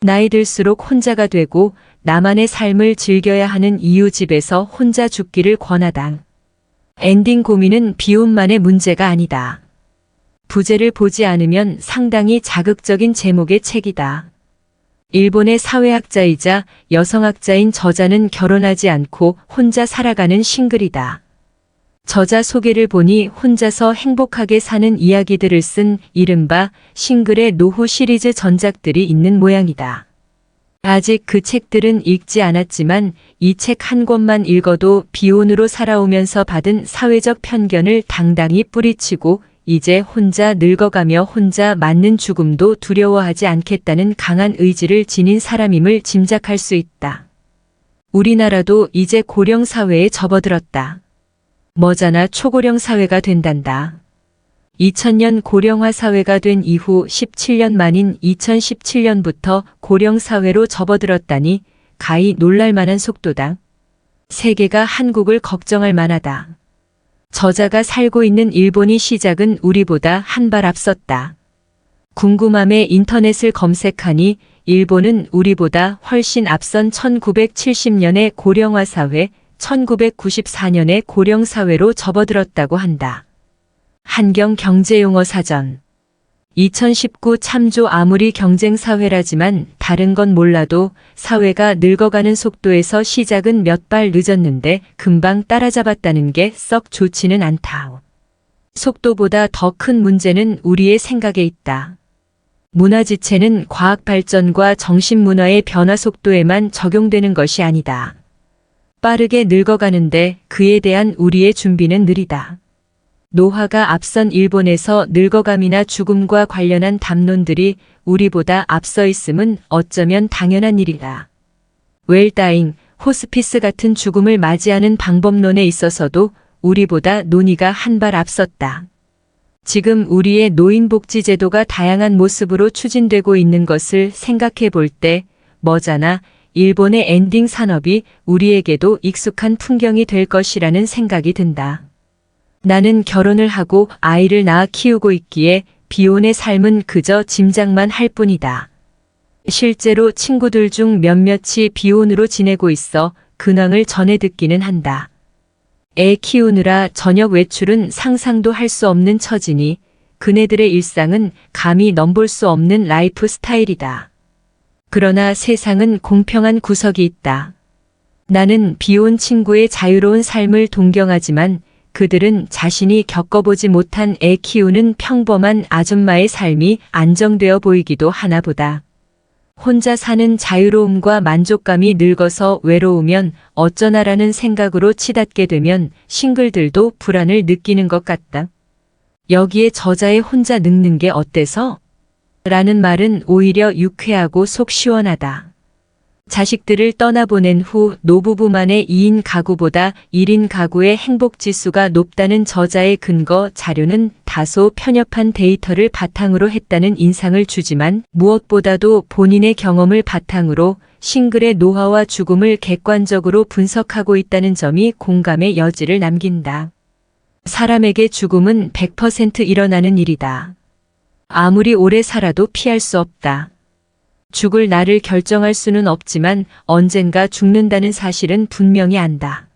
나이 들수록 혼자가 되고 나만의 삶을 즐겨야 하는 이유집에서 혼자 죽기를 권하다. 엔딩 고민은 비혼만의 문제가 아니다. 부제를 보지 않으면 상당히 자극적인 제목의 책이다. 일본의 사회학자이자 여성학자인 저자는 결혼하지 않고 혼자 살아가는 싱글이다. 저자 소개를 보니 혼자서 행복하게 사는 이야기들을 쓴 이른바 싱글의 노후 시리즈 전작들이 있는 모양이다. 아직 그 책들은 읽지 않았지만 이 책 한 권만 읽어도 비혼으로 살아오면서 받은 사회적 편견을 당당히 뿌리치고 이제 혼자 늙어가며 혼자 맞는 죽음도 두려워하지 않겠다는 강한 의지를 지닌 사람임을 짐작할 수 있다. 우리나라도 이제 고령 사회에 접어들었다. 머자나 초고령 사회가 된단다. 2000년 고령화 사회가 된 이후 17년 만인 2017년부터 고령 사회로 접어들었다니 가히 놀랄만한 속도다. 세계가 한국을 걱정할 만하다. 저자가 살고 있는 일본이 시작은 우리보다 한 발 앞섰다. 궁금함에 인터넷을 검색하니 일본은 우리보다 훨씬 앞선 1970년의 고령화 사회, 1994년의 고령 사회로 접어들었다고 한다. 한경 경제용어 사전 2019 참조. 아무리 경쟁 사회라지만 다른 건 몰라도 사회가 늙어가는 속도에서 시작은 몇 발 늦었는데 금방 따라잡았다는 게 썩 좋지는 않다. 속도보다 더 큰 문제는 우리의 생각에 있다. 문화 지체는 과학 발전과 정신 문화의 변화 속도에만 적용되는 것이 아니다. 빠르게 늙어가는데 그에 대한 우리의 준비는 느리다. 노화가 앞선 일본에서 늙어감이나 죽음과 관련한 담론들이 우리보다 앞서 있음은 어쩌면 당연한 일이다. 웰다잉, 호스피스 같은 죽음을 맞이하는 방법론에 있어서도 우리보다 논의가 한 발 앞섰다. 지금 우리의 노인복지제도가 다양한 모습으로 추진되고 있는 것을 생각해 볼 때 머자나 일본의 엔딩 산업이 우리에게도 익숙한 풍경이 될 것이라는 생각이 든다. 나는 결혼을 하고 아이를 낳아 키우고 있기에 비혼의 삶은 그저 짐작만 할 뿐이다. 실제로 친구들 중 몇몇이 비혼으로 지내고 있어 근황을 전해 듣기는 한다. 애 키우느라 저녁 외출은 상상도 할 수 없는 처지니 그네들의 일상은 감히 넘볼 수 없는 라이프 스타일이다. 그러나 세상은 공평한 구석이 있다. 나는 비혼 친구의 자유로운 삶을 동경하지만 그들은 자신이 겪어보지 못한 애 키우는 평범한 아줌마의 삶이 안정되어 보이기도 하나 보다. 혼자 사는 자유로움과 만족감이 늙어서 외로우면 어쩌나라는 생각으로 치닫게 되면 싱글들도 불안을 느끼는 것 같다. 여기에 저자의 혼자 늙는 게 어때서? 라는 말은 오히려 유쾌하고 속 시원하다. 자식들을 떠나보낸 후 노부부만의 2인 가구보다 1인 가구의 행복지수가 높다는 저자의 근거 자료는 다소 편협한 데이터를 바탕으로 했다는 인상을 주지만 무엇보다도 본인의 경험을 바탕으로 싱글의 노화와 죽음을 객관적으로 분석하고 있다는 점이 공감의 여지를 남긴다. 사람에게 죽음은 100% 일어나는 일이다. 아무리 오래 살아도 피할 수 없다. 죽을 날을 결정할 수는 없지만 언젠가 죽는다는 사실은 분명히 안다.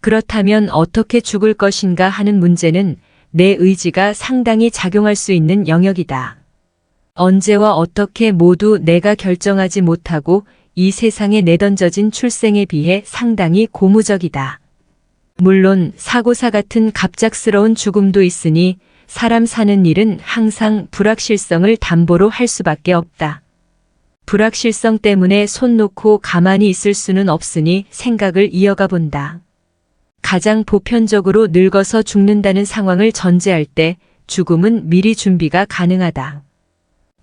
그렇다면 어떻게 죽을 것인가 하는 문제는 내 의지가 상당히 작용할 수 있는 영역이다. 언제와 어떻게 모두 내가 결정하지 못하고 이 세상에 내던져진 출생에 비해 상당히 고무적이다. 물론 사고사 같은 갑작스러운 죽음도 있으니 사람 사는 일은 항상 불확실성을 담보로 할 수밖에 없다. 불확실성 때문에 손 놓고 가만히 있을 수는 없으니 생각을 이어가 본다. 가장 보편적으로 늙어서 죽는다는 상황을 전제할 때 죽음은 미리 준비가 가능하다.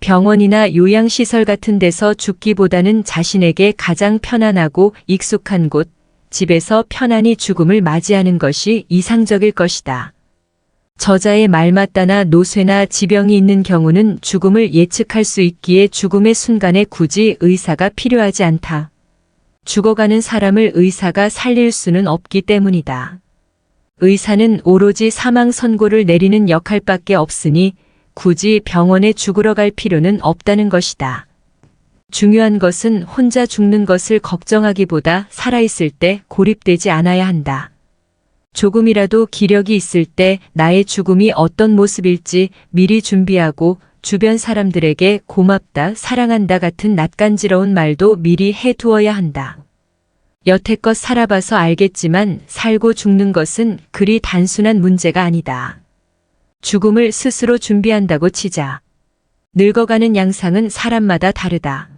병원이나 요양시설 같은 데서 죽기보다는 자신에게 가장 편안하고 익숙한 곳, 집에서 편안히 죽음을 맞이하는 것이 이상적일 것이다. 저자의 말 맞다나 노쇠나 지병이 있는 경우는 죽음을 예측할 수 있기에 죽음의 순간에 굳이 의사가 필요하지 않다. 죽어가는 사람을 의사가 살릴 수는 없기 때문이다. 의사는 오로지 사망 선고를 내리는 역할밖에 없으니 굳이 병원에 죽으러 갈 필요는 없다는 것이다. 중요한 것은 혼자 죽는 것을 걱정하기보다 살아있을 때 고립되지 않아야 한다. 조금이라도 기력이 있을 때 나의 죽음이 어떤 모습일지 미리 준비하고 주변 사람들에게 고맙다, 사랑한다 같은 낯간지러운 말도 미리 해두어야 한다. 여태껏 살아봐서 알겠지만 살고 죽는 것은 그리 단순한 문제가 아니다. 죽음을 스스로 준비한다고 치자. 늙어가는 양상은 사람마다 다르다.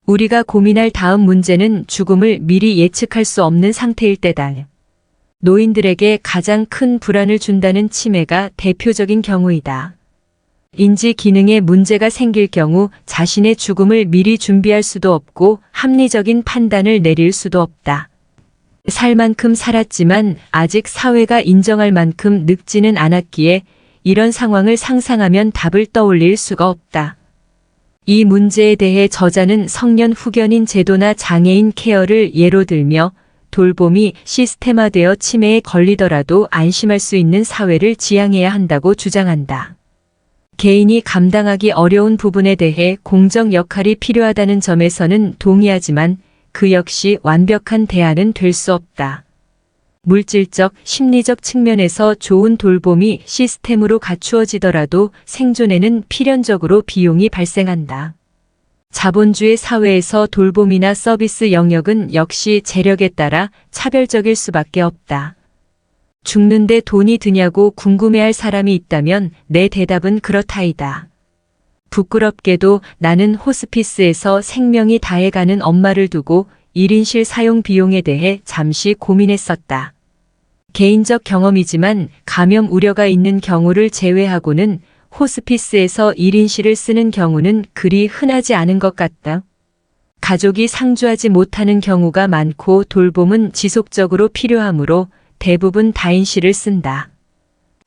우리가 고민할 다음 문제는 죽음을 미리 예측할 수 없는 상태일 때다. 노인들에게 가장 큰 불안을 준다는 치매가 대표적인 경우이다. 인지 기능에 문제가 생길 경우 자신의 죽음을 미리 준비할 수도 없고 합리적인 판단을 내릴 수도 없다. 살 만큼 살았지만 아직 사회가 인정할 만큼 늙지는 않았기에 이런 상황을 상상하면 답을 떠올릴 수가 없다. 이 문제에 대해 저자는 성년 후견인 제도나 장애인 케어를 예로 들며 돌봄이 시스템화되어 치매에 걸리더라도 안심할 수 있는 사회를 지향해야 한다고 주장한다. 개인이 감당하기 어려운 부분에 대해 공적 역할이 필요하다는 점에서는 동의하지만 그 역시 완벽한 대안은 될 수 없다. 물질적, 심리적 측면에서 좋은 돌봄이 시스템으로 갖추어지더라도 생존에는 필연적으로 비용이 발생한다. 자본주의 사회에서 돌봄이나 서비스 영역은 역시 재력에 따라 차별적일 수밖에 없다. 죽는데 돈이 드냐고 궁금해할 사람이 있다면 내 대답은 그렇다이다. 부끄럽게도 나는 호스피스에서 생명이 다해가는 엄마를 두고 1인실 사용 비용에 대해 잠시 고민했었다. 개인적 경험이지만 감염 우려가 있는 경우를 제외하고는 호스피스에서 1인실을 쓰는 경우는 그리 흔하지 않은 것 같다. 가족이 상주하지 못하는 경우가 많고 돌봄은 지속적으로 필요하므로 대부분 다인실을 쓴다.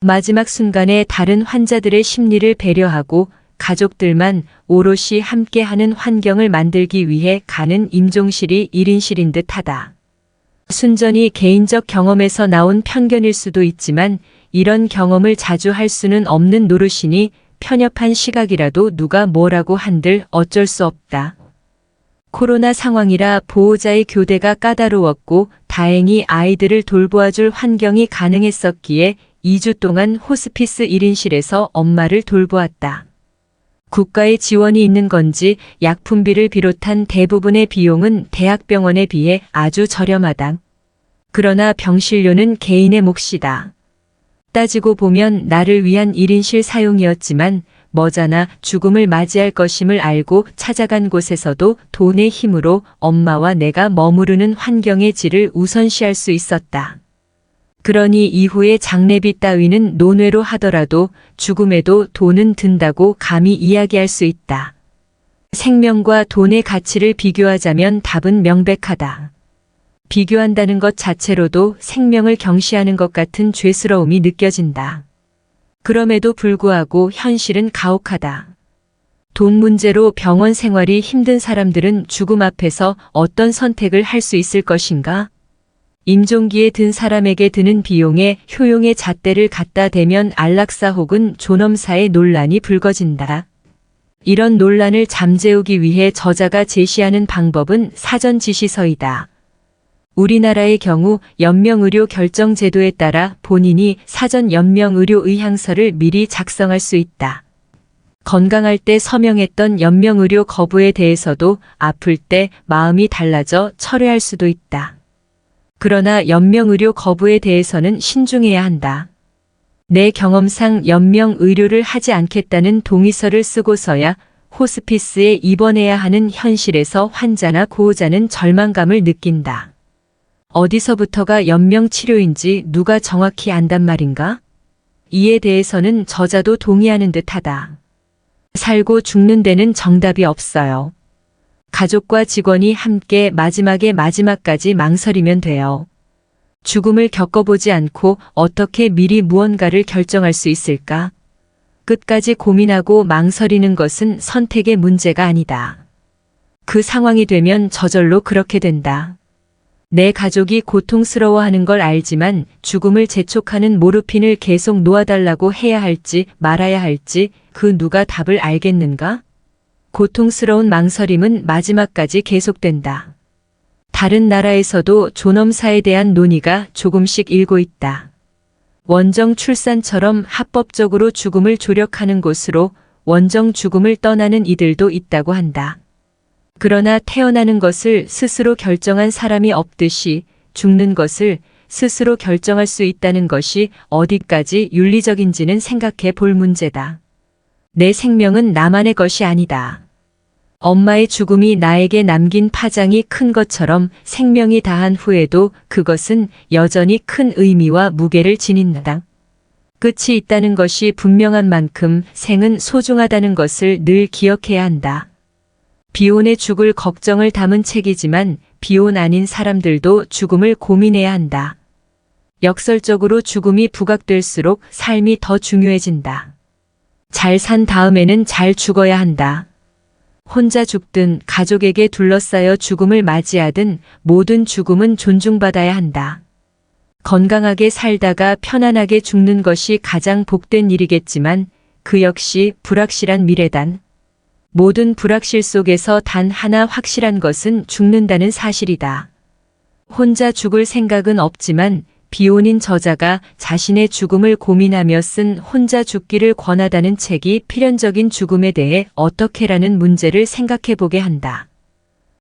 마지막 순간에 다른 환자들의 심리를 배려하고 가족들만 오롯이 함께하는 환경을 만들기 위해 가는 임종실이 1인실인 듯하다. 순전히 개인적 경험에서 나온 편견일 수도 있지만 이런 경험을 자주 할 수는 없는 노릇이니 편협한 시각이라도 누가 뭐라고 한들 어쩔 수 없다. 코로나 상황이라 보호자의 교대가 까다로웠고 다행히 아이들을 돌보아줄 환경이 가능했었기에 2주 동안 호스피스 1인실에서 엄마를 돌보았다. 국가의 지원이 있는 건지 약품비를 비롯한 대부분의 비용은 대학병원에 비해 아주 저렴하다. 그러나 병실료는 개인의 몫이다. 따지고 보면 나를 위한 1인실 사용이었지만 머지않아 죽음을 맞이할 것임을 알고 찾아간 곳에서도 돈의 힘으로 엄마와 내가 머무르는 환경의 질을 우선시할 수 있었다. 그러니 이후에 장례비 따위는 논외로 하더라도 죽음에도 돈은 든다고 감히 이야기할 수 있다. 생명과 돈의 가치를 비교하자면 답은 명백하다. 비교한다는 것 자체로도 생명을 경시하는 것 같은 죄스러움이 느껴진다. 그럼에도 불구하고 현실은 가혹하다. 돈 문제로 병원 생활이 힘든 사람들은 죽음 앞에서 어떤 선택을 할 수 있을 것인가? 임종기에 든 사람에게 드는 비용에 효용의 잣대를 갖다 대면 안락사 혹은 존엄사의 논란이 불거진다. 이런 논란을 잠재우기 위해 저자가 제시하는 방법은 사전 지시서이다. 우리나라의 경우 연명의료 결정제도에 따라 본인이 사전 연명의료 의향서를 미리 작성할 수 있다. 건강할 때 서명했던 연명의료 거부에 대해서도 아플 때 마음이 달라져 철회할 수도 있다. 그러나 연명의료 거부에 대해서는 신중해야 한다. 내 경험상 연명의료를 하지 않겠다는 동의서를 쓰고서야 호스피스에 입원해야 하는 현실에서 환자나 구호자는 절망감을 느낀다. 어디서부터가 연명치료인지 누가 정확히 안단 말인가? 이에 대해서는 저자도 동의하는 듯하다. 살고 죽는 데는 정답이 없어요. 가족과 직원이 함께 마지막까지 망설이면 돼요. 죽음을 겪어보지 않고 어떻게 미리 무언가를 결정할 수 있을까? 끝까지 고민하고 망설이는 것은 선택의 문제가 아니다. 그 상황이 되면 저절로 그렇게 된다. 내 가족이 고통스러워하는 걸 알지만 죽음을 재촉하는 모르핀을 계속 놓아달라고 해야 할지 말아야 할지 그 누가 답을 알겠는가? 고통스러운 망설임은 마지막까지 계속된다. 다른 나라에서도 존엄사에 대한 논의가 조금씩 일고 있다. 원정 출산처럼 합법적으로 죽음을 조력하는 곳으로 원정 죽음을 떠나는 이들도 있다고 한다. 그러나 태어나는 것을 스스로 결정한 사람이 없듯이 죽는 것을 스스로 결정할 수 있다는 것이 어디까지 윤리적인지는 생각해 볼 문제다. 내 생명은 나만의 것이 아니다. 엄마의 죽음이 나에게 남긴 파장이 큰 것처럼 생명이 다한 후에도 그것은 여전히 큰 의미와 무게를 지닌다. 끝이 있다는 것이 분명한 만큼 생은 소중하다는 것을 늘 기억해야 한다. 비혼의 죽을 걱정을 담은 책이지만 비혼 아닌 사람들도 죽음을 고민해야 한다. 역설적으로 죽음이 부각될수록 삶이 더 중요해진다. 잘 산 다음에는 잘 죽어야 한다. 혼자 죽든 가족에게 둘러싸여 죽음을 맞이하든 모든 죽음은 존중받아야 한다. 건강하게 살다가 편안하게 죽는 것이 가장 복된 일이겠지만 그 역시 불확실한 미래단. 모든 불확실 속에서 단 하나 확실한 것은 죽는다는 사실이다. 혼자 죽을 생각은 없지만 비혼인 저자가 자신의 죽음을 고민하며 쓴 혼자 죽기를 권하다는 책이 필연적인 죽음에 대해 어떻게라는 문제를 생각해 보게 한다.